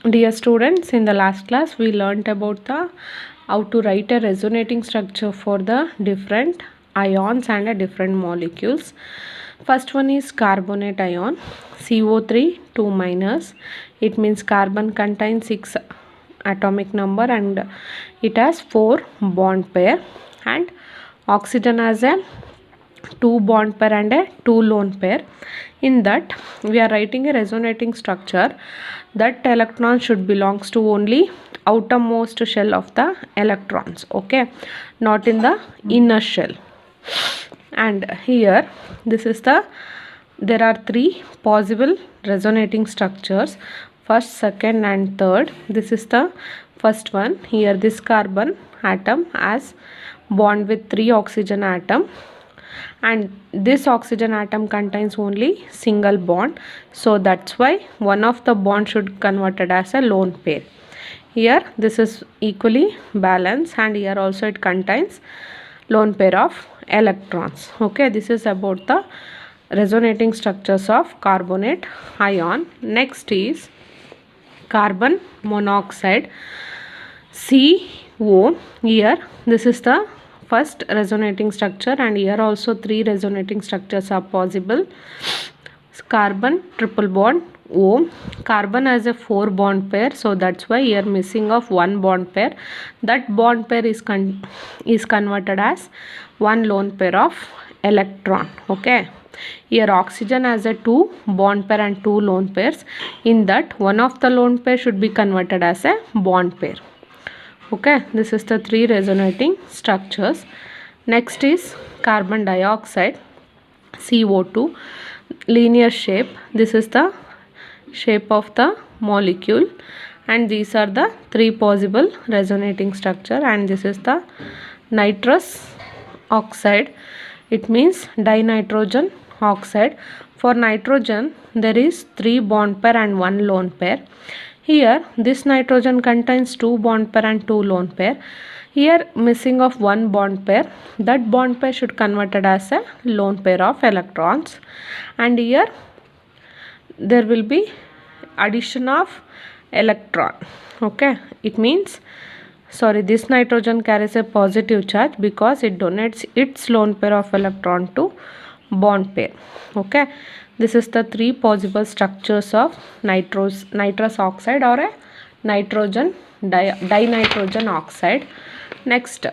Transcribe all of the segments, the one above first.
Dear students, in the last class we learnt about the how to write a resonating structure for the different ions and different molecules. First one is carbonate ion, CO3 2 minus. It means carbon contains 6 atomic number and it has 4 bond pair, and oxygen has a 2 bond pair and a 2 lone pair. In that we are writing a resonating structure that electron should belongs to only outermost shell of the electrons, okay, not in the inner shell. And here this is there are 3 possible resonating structures, first, second and third. This is the first one. Here this carbon atom has bond with 3 oxygen atom, and this oxygen atom contains only single bond, so that's why one of the bond should converted as a lone pair. Here this is equally balanced, and here also it contains lone pair of electrons. Okay, this is about the resonating structures of carbonate ion. Next is carbon monoxide, CO. Here this is the first resonating structure, and here also 3 resonating structures are possible. Carbon triple bond O. Carbon has a 4 bond pair, so that's why here missing of 1 bond pair. That bond pair is converted as 1 lone pair of electron. Okay, here oxygen has a 2 bond pair and 2 lone pairs. In that, one of the lone pair should be converted as a bond pair. Okay, this is the 3 resonating structures. Next is carbon dioxide, CO2, linear shape. This is the shape of the molecule, and these are the 3 possible resonating structure. And this is the nitrous oxide. It means dinitrogen oxide. For nitrogen there is 3 bond pair and 1 lone pair. Here this nitrogen contains 2 bond pair and 2 lone pair. Here missing of 1 bond pair. That bond pair should converted as a lone pair of electrons. And here there will be addition of electron. Okay, it means this nitrogen carries a positive charge because it donates its lone pair of electron to bond pair. Okay, this is the 3 possible structures of nitrous oxide or a nitrogen dinitrogen oxide. Next,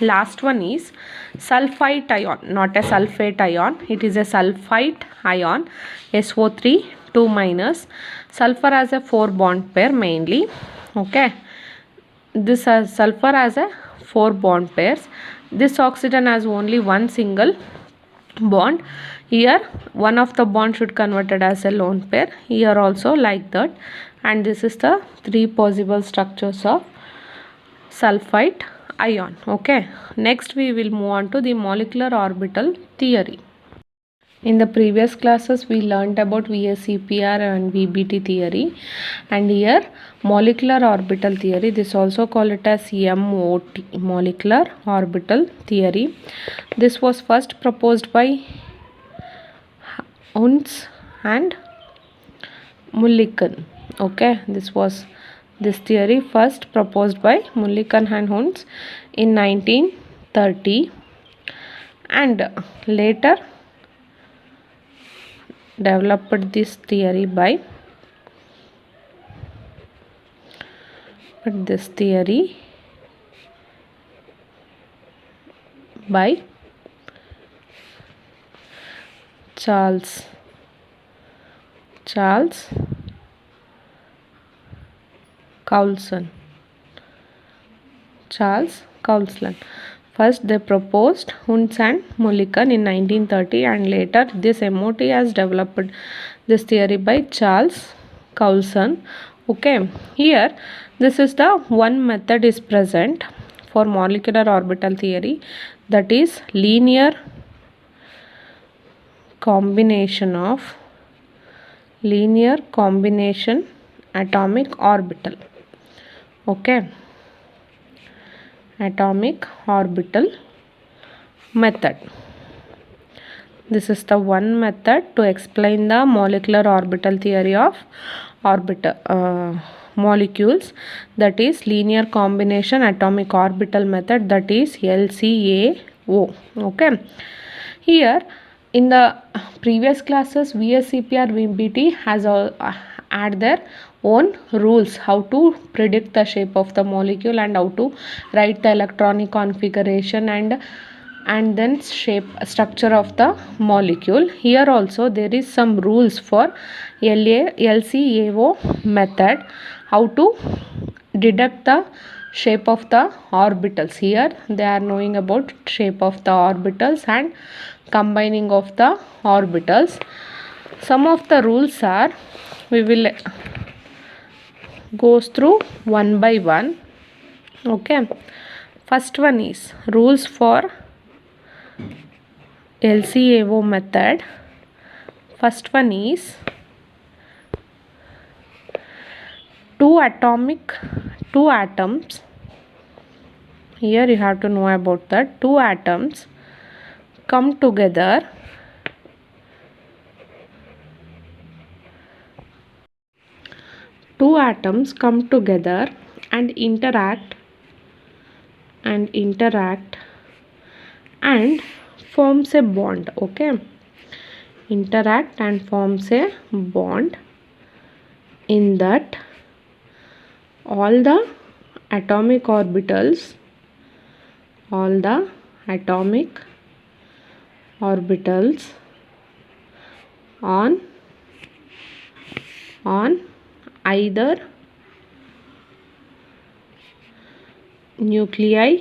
last one is sulfite ion, not a sulfate ion. It is a sulfite ion, SO3 2 minus. Sulfur has a 4 bond pair mainly. Okay, this has sulfur has a 4 bond pairs. This oxygen has only 1 single bond. Here one of the bond should converted as a lone pair. Here also like that. And this is the 3 possible structures of sulfite ion. Okay, next we will move on to the molecular orbital theory. In the previous classes we learnt about VSEPR and VBT theory, and here molecular orbital theory, this also call it as MOT, molecular orbital theory. This was first proposed by Hund's and Mulliken. Okay, this theory first proposed by Mulliken and Hund's in 1930, and later developed this theory by Charles Coulson. First they proposed Hund's and Mulliken in 1930, and later this MOT has developed this theory by Charles Coulson. Okay, here this is the one method is present for molecular orbital theory, that is linear combination atomic orbital. Okay, atomic orbital method. This is the one method to explain the molecular orbital theory of orbital molecules, that is linear combination atomic orbital method, that is LCAO. Okay, here in the previous classes VSCP or VBT has add their own rules how to predict the shape of the molecule and how to write the electronic configuration and then shape structure of the molecule. Here also there is some rules for LCAO method, how to deduct the shape of the orbitals. Here they are knowing about shape of the orbitals and combining of the orbitals. Some of the rules are, we will goes through one by one. Okay, first one is rules for LCAO method. First one is two atoms. Here you have to know about that. Two atoms come together and interact and forms a bond. Okay, interact and forms a bond. In that all the atomic orbitals on either nuclei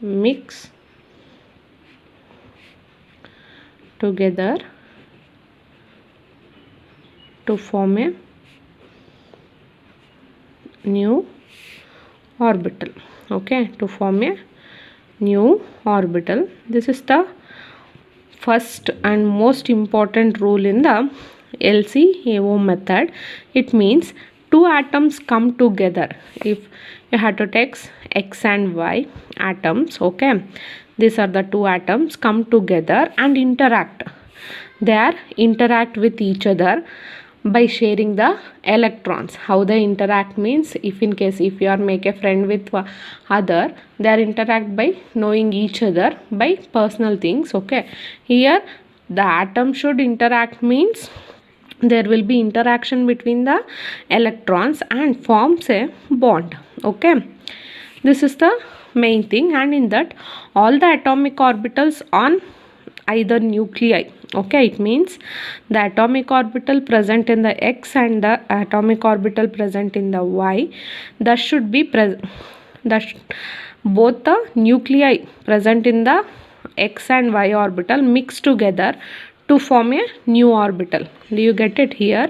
mix together to form a new orbital. Okay, to form a new orbital. This is the first and most important rule in the LCAO method. It means two atoms come together. If you have to take X and Y atoms, okay, these are the two atoms come together and interact. They interact with each other by sharing the electrons. How they interact means, if you are make a friend with other, they interact by knowing each other by personal things. Okay, here the atom should interact means there will be interaction between the electrons and forms a bond. Okay, this is the main thing, and in that all the atomic orbitals on either nuclei. Okay, it means the atomic orbital present in the X and the atomic orbital present in the Y, that should be both the nuclei present in the X and Y orbital mixed together to form a new orbital. Do you get it? Here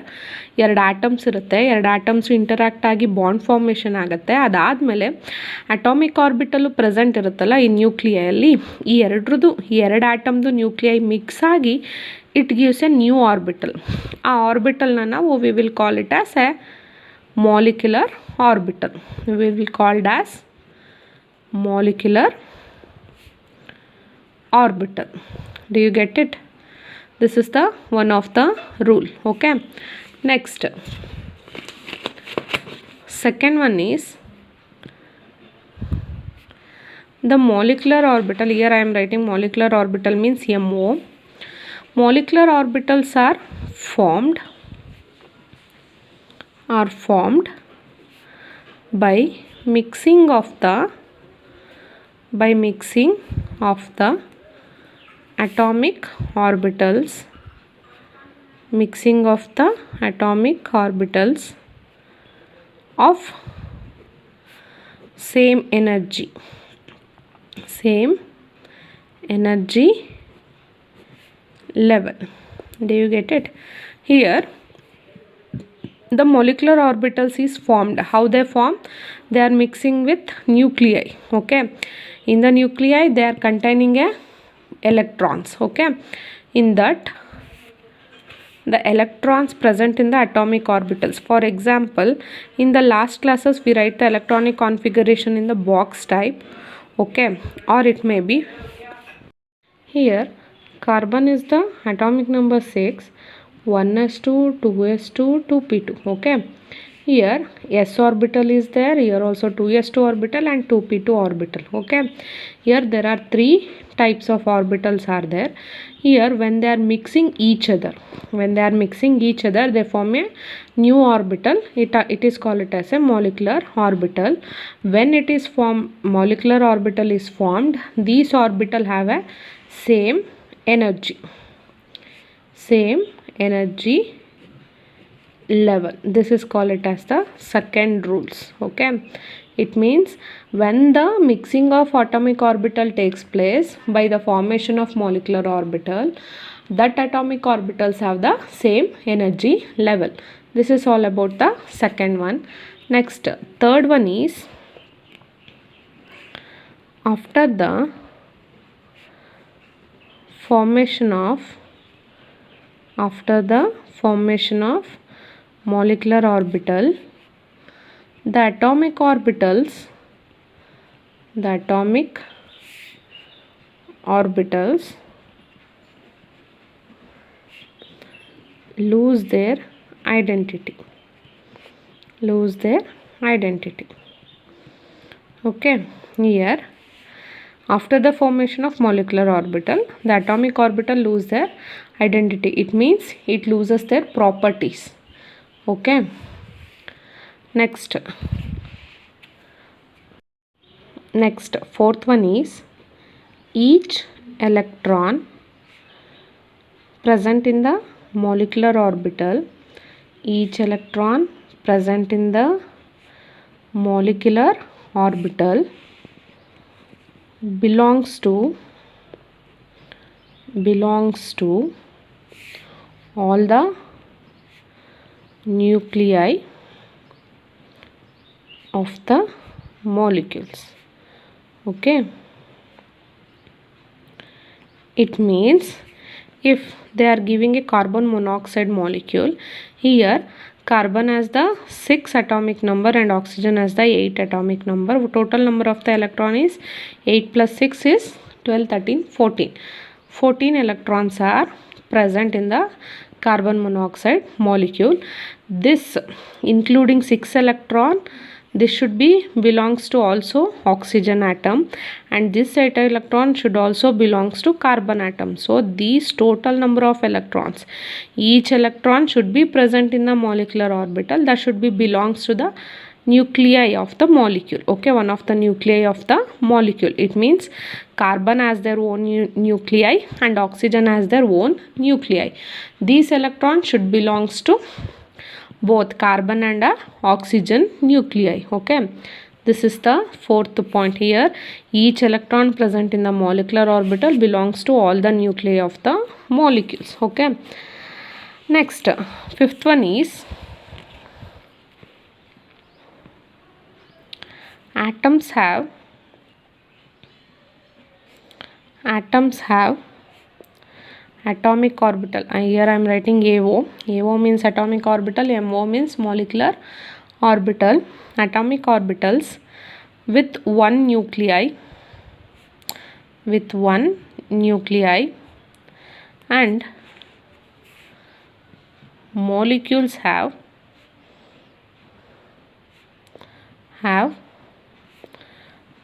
ಎರಡು atoms ಇರುತ್ತೆ, ಎರಡು atoms interact ಆಗಿ bond formation ಆಗುತ್ತೆ. ಅದಾದಮೇಲೆ atomic orbital present ಇರುತ್ತಲ್ಲ ಈ ನ್ಯೂಕ್ಲಿಯಲ್ಲಿ, ಈ ಎರಡು ಆಟಮ್ದು ನ್ಯೂಕ್ಲಿಯೈ ಮಿಕ್ಸ್ ಆಗಿ it gives A new orbital. ಆ ಆರ್ಬಿಟಲ್ನ ನಾವು we will call it as A molecular orbital. We will called as molecular orbital. Do you get it? This is the one of the rule. Okay, next second one is the molecular orbital. Here I am writing molecular orbital means MO. Molecular orbitals are formed by mixing of the atomic orbitals of same energy level. Do you get it? Here the molecular orbitals is formed. How they form? They are mixing with nuclei. Okay, in the nuclei they are containing a electrons. Okay, in that the electrons present in the atomic orbitals. For example, in the last classes we write the electronic configuration in the box type. Okay, or it may be here carbon is the atomic number 6, 1s2, 2s2, 2p2. Okay. Here s orbital is there, here also 2s2 orbital and 2p2 orbital. Okay. Here there are three types of orbitals are there. Here when they are mixing each other, they form a new orbital. It is called it as a molecular orbital. When it is formed, molecular orbital is formed, these orbital have a same energy level. This is called it as the second rules. Okay. It means when the mixing of atomic orbital takes place by the formation of molecular orbital, that atomic orbitals have the same energy level. This is all about the second one. Next, third one is after the formation of molecular orbital, the atomic orbitals lose their identity. Okay. Here after the formation of molecular orbital, the atomic orbital lose their identity. It means it loses their properties. Okay. Next, fourth one is each electron present in the molecular orbital, belongs to all the nuclei of the molecules. Okay. It means if they are giving a carbon monoxide molecule, here carbon has the 6 atomic number and oxygen has the 8 atomic number. Total number of the electron is 8 plus 6 is 12, 13, 14. 14 electrons are present in the carbon monoxide molecule. This including 6 electron, this should be belongs to also oxygen atom, and this 8 electron should also belongs to carbon atom. So these total number of electrons, each electron should be present in the molecular orbital, that should be belongs to the nuclei of the molecule. Okay, one of the nuclei of the molecule. It means carbon has their own nuclei and oxygen has their own nuclei. These electrons should belongs to both carbon and oxygen nuclei. Okay, this is the fourth point. Here each electron present in the molecular orbital belongs to all the nuclei of the molecules. Okay. Next, fifth one is atoms have atomic orbital. Here I am writing AO. AO means atomic orbital, MO means molecular orbital. Atomic orbitals with one nuclei, and molecules have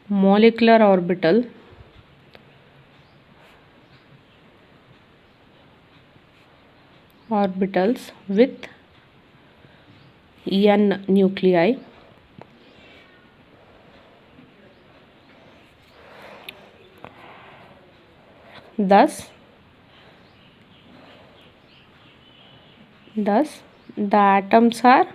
molecular orbitals with n nuclei. Thus the atoms are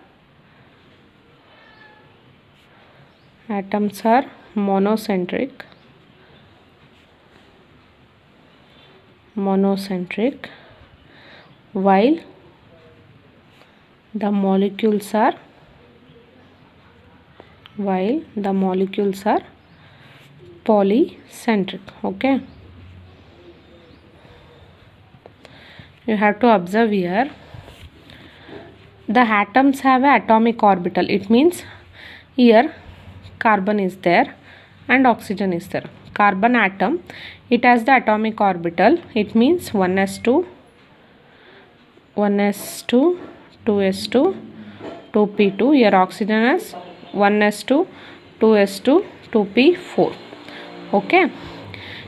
monocentric, while the molecules are polycentric. Okay, you have to observe here the atoms have an atomic orbital. It means here carbon is there and oxygen is there. Carbon atom, it has the atomic orbital. It means 1s2, 1s2 2s2 2p2. Here oxygen has 1s2 2s2 2p4. Okay.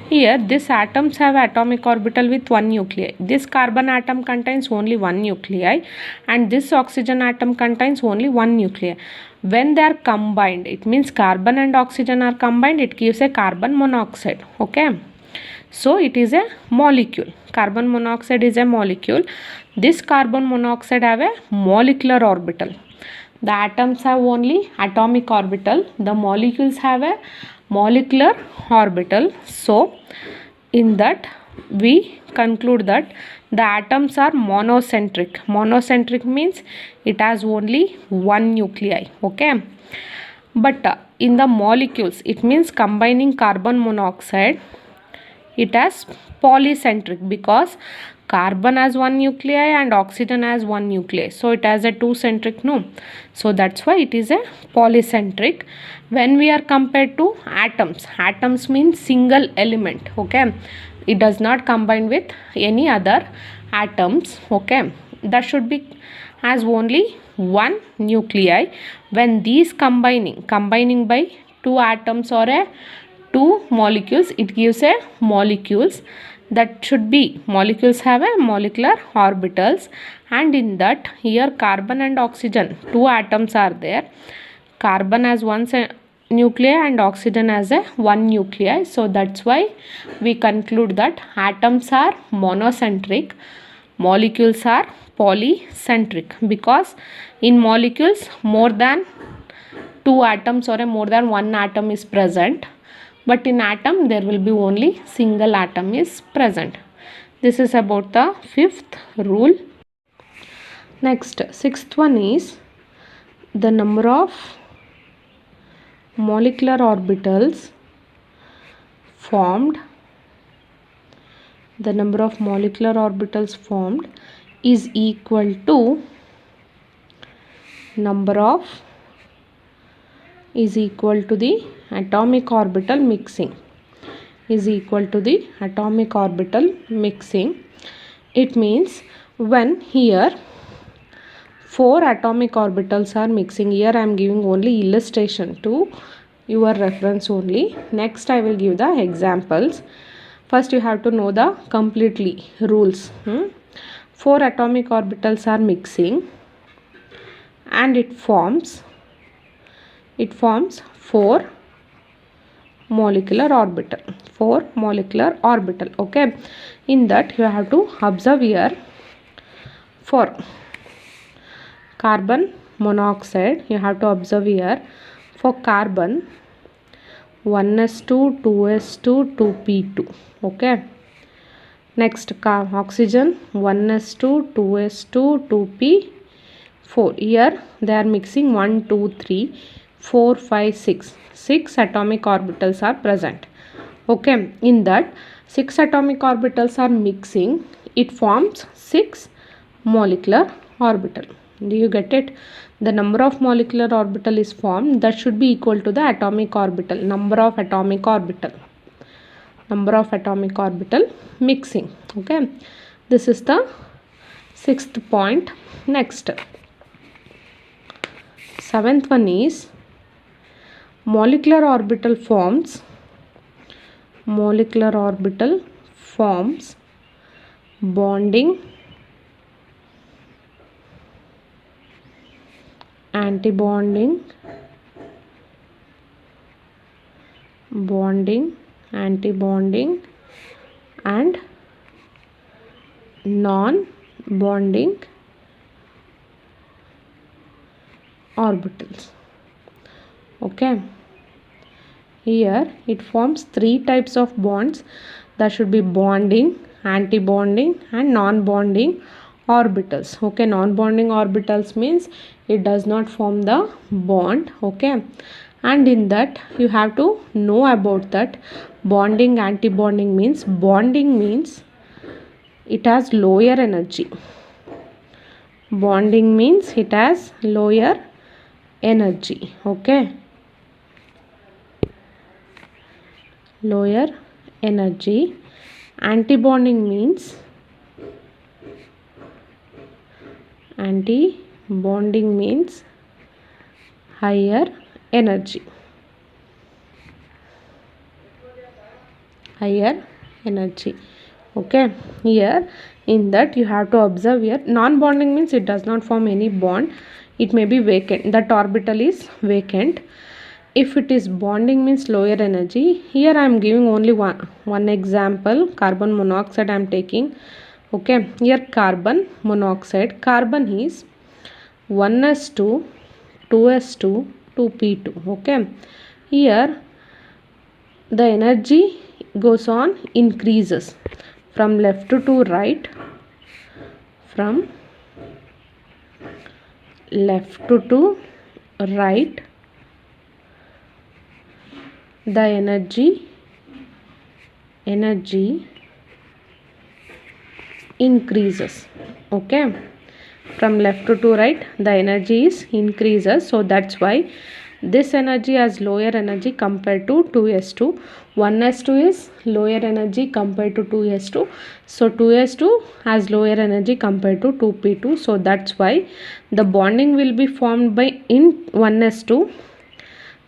Here these atoms have atomic orbital with one nuclei. This carbon atom contains only one nuclei and this oxygen atom contains only one nuclei. When they are combined, it means carbon and oxygen are combined, it gives a carbon monoxide. Okay. So it is a molecule. Carbon monoxide is a molecule. This carbon monoxide have a molecular orbital. The atoms have only atomic orbital. The molecules have a molecular orbital. So in that we conclude that the atoms are monocentric. Monocentric means it has only one nuclei. Okay. But in the molecules, it means combining carbon monoxide, it has polycentric because carbon has one nuclei and oxygen has one nuclei, so it has a two centric, no, so that's why it is a polycentric. When we are compared to atoms, atoms means single element. Okay, it does not combine with any other atoms. Okay, that should be has only one nuclei. When these combining by two atoms or a two molecules, it gives a molecules. That should be molecules have a molecular orbitals, and in that here carbon and oxygen two atoms are there. Carbon has one nuclei and oxygen has a one nuclei, so that's why we conclude that atoms are monocentric, molecules are polycentric, because in molecules more than two atoms or a more than one atom is present, but in atom there will be only single atom is present. This is about the fifth rule. Next, sixth one is the number of molecular orbitals formed. The number of molecular orbitals formed is equal to number of is equal to the atomic orbital mixing, is equal to the atomic orbital mixing. It means when here 4 atomic orbitals are mixing, here I am giving only illustration to your reference only. Next I will give the examples. First you have to know the completely rules. 4 atomic orbitals are mixing and it forms 4 molecular orbital. 4 molecular orbital. Okay, in that you have to observe here for carbon monoxide, you have to observe here for carbon 1s2 2s2 2p2. Okay, next oxygen 1s2 2s2 2p4. Here they are mixing 1 2 3 4 5 6 atomic orbitals are present. Okay, in that 6 atomic orbitals are mixing, it forms 6 molecular orbital. Do you get it? The number of molecular orbital is formed, that should be equal to the atomic orbital, number of atomic orbital mixing. Okay, this is the 6th point. Next, 7th one is molecular orbital forms bonding, antibonding, and non-bonding orbitals. Okay, here it forms 3 types of bonds, that should be bonding, antibonding and non-bonding orbitals. Okay, non-bonding orbitals means it does not form the bond. Okay, and in that you have to know about that bonding, antibonding means bonding means it has lower energy. Bonding means it has lower energy. Okay, lower energy. Antibonding means Anti-bonding means higher energy. Higher energy. Okay, here in that you have to observe here non-bonding means it does not form any bond. It may be vacant. That orbital is vacant. If it is bonding means lower energy. Here I am giving only one example. Carbon monoxide I am taking. Okay, here carbon monoxide. Carbon is 1s2, 2s2, 2p2. Okay, here the energy goes on increases from left to right, from left to right. The energy increases. Okay, from left to right the energy is increases, so that's why this energy has lower energy compared to 2s2. 1s2 is lower energy compared to 2s2, so 2s2 has lower energy compared to 2p2, so that's why the bonding will be formed by in 1s2,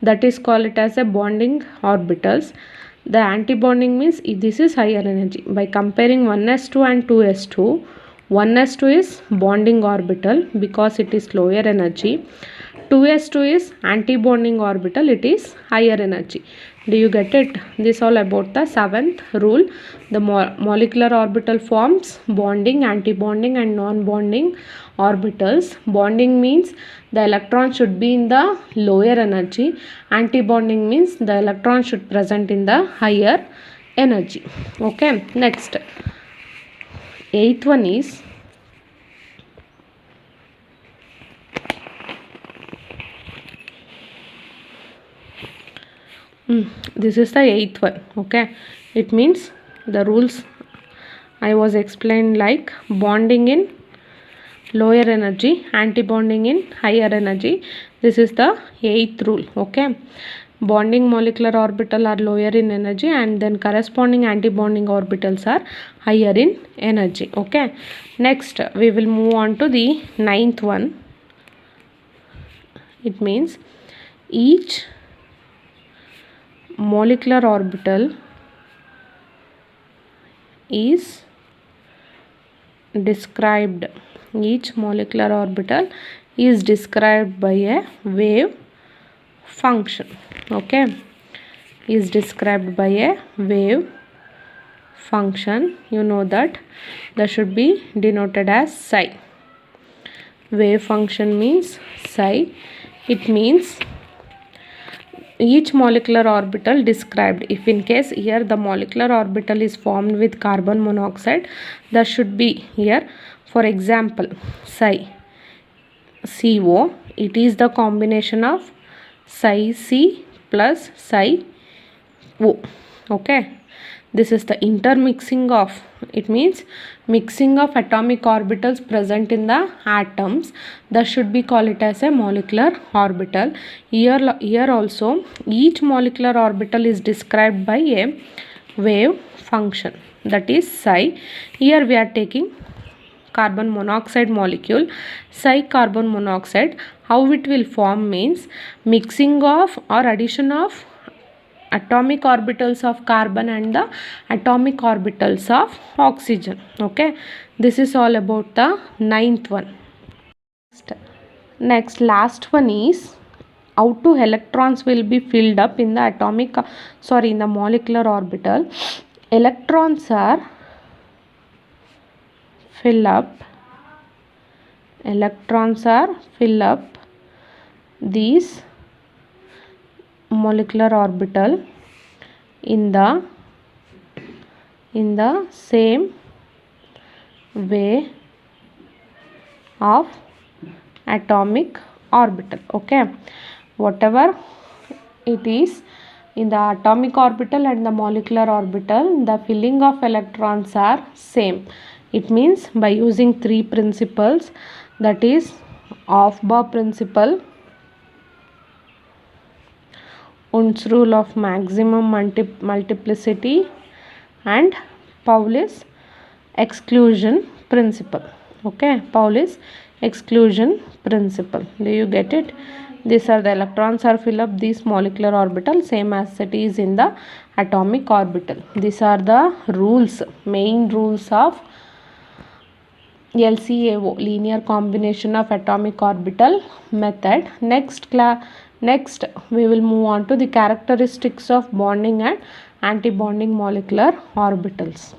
that is called it as a bonding orbitals. The anti-bonding means this is higher energy. By comparing 1s2 and 2s2, 1s2 is bonding orbital because it is lower energy. 2s2 is anti-bonding orbital, it is higher energy. Do you get it? This all about the seventh rule. The molecular orbital forms bonding, anti-bonding and non-bonding orbitals. Bonding means the electron should be in the lower energy. Anti-bonding means the electron should present in the higher energy. Okay, next. Eighth one is this is the eighth one. Okay, it means the rules I was explained like bonding in lower energy, anti-bonding in higher energy. This is the eighth rule. Okay, bonding molecular orbital are lower in energy and then corresponding anti-bonding orbitals are higher in energy. Okay, next we will move on to the ninth one. It means each molecular orbital is described. Each molecular orbital is described by a wave function. Okay, is described by a wave function. You know that should be denoted as psi. Wave function means psi. It means each molecular orbital described. If in case here the molecular orbital is formed with carbon monoxide, that should be here, for example, psi CO. It is the combination of psi C plus psi O. Okay, this is the intermixing of, it means mixing of atomic orbitals present in the atoms. That should be called it as a molecular orbital. Here also each molecular orbital is described by a wave function, that is psi. Here we are taking carbon monoxide molecule, psi carbon monoxide. How it will form means mixing of or addition of atomic orbitals of carbon and the atomic orbitals of oxygen. Okay, this is all about the ninth one. Next last one is how to electrons will be filled up in the in the molecular orbital. Electrons are fill up these molecular orbital in the same way of atomic orbital. Okay, whatever it is in the atomic orbital and the molecular orbital, the filling of electrons are same. It means by using three principles, that is Aufbau principle, Und's rule of maximum multiplicity and Pauli's exclusion principle. Okay, Pauli's exclusion principle. Do you get it? These are the electrons are fill up this molecular orbital same as it is in the atomic orbital. These are the rules, main rules of LCAO, linear combination of atomic orbital method. Next we will move on to the characteristics of bonding and anti-bonding molecular orbitals.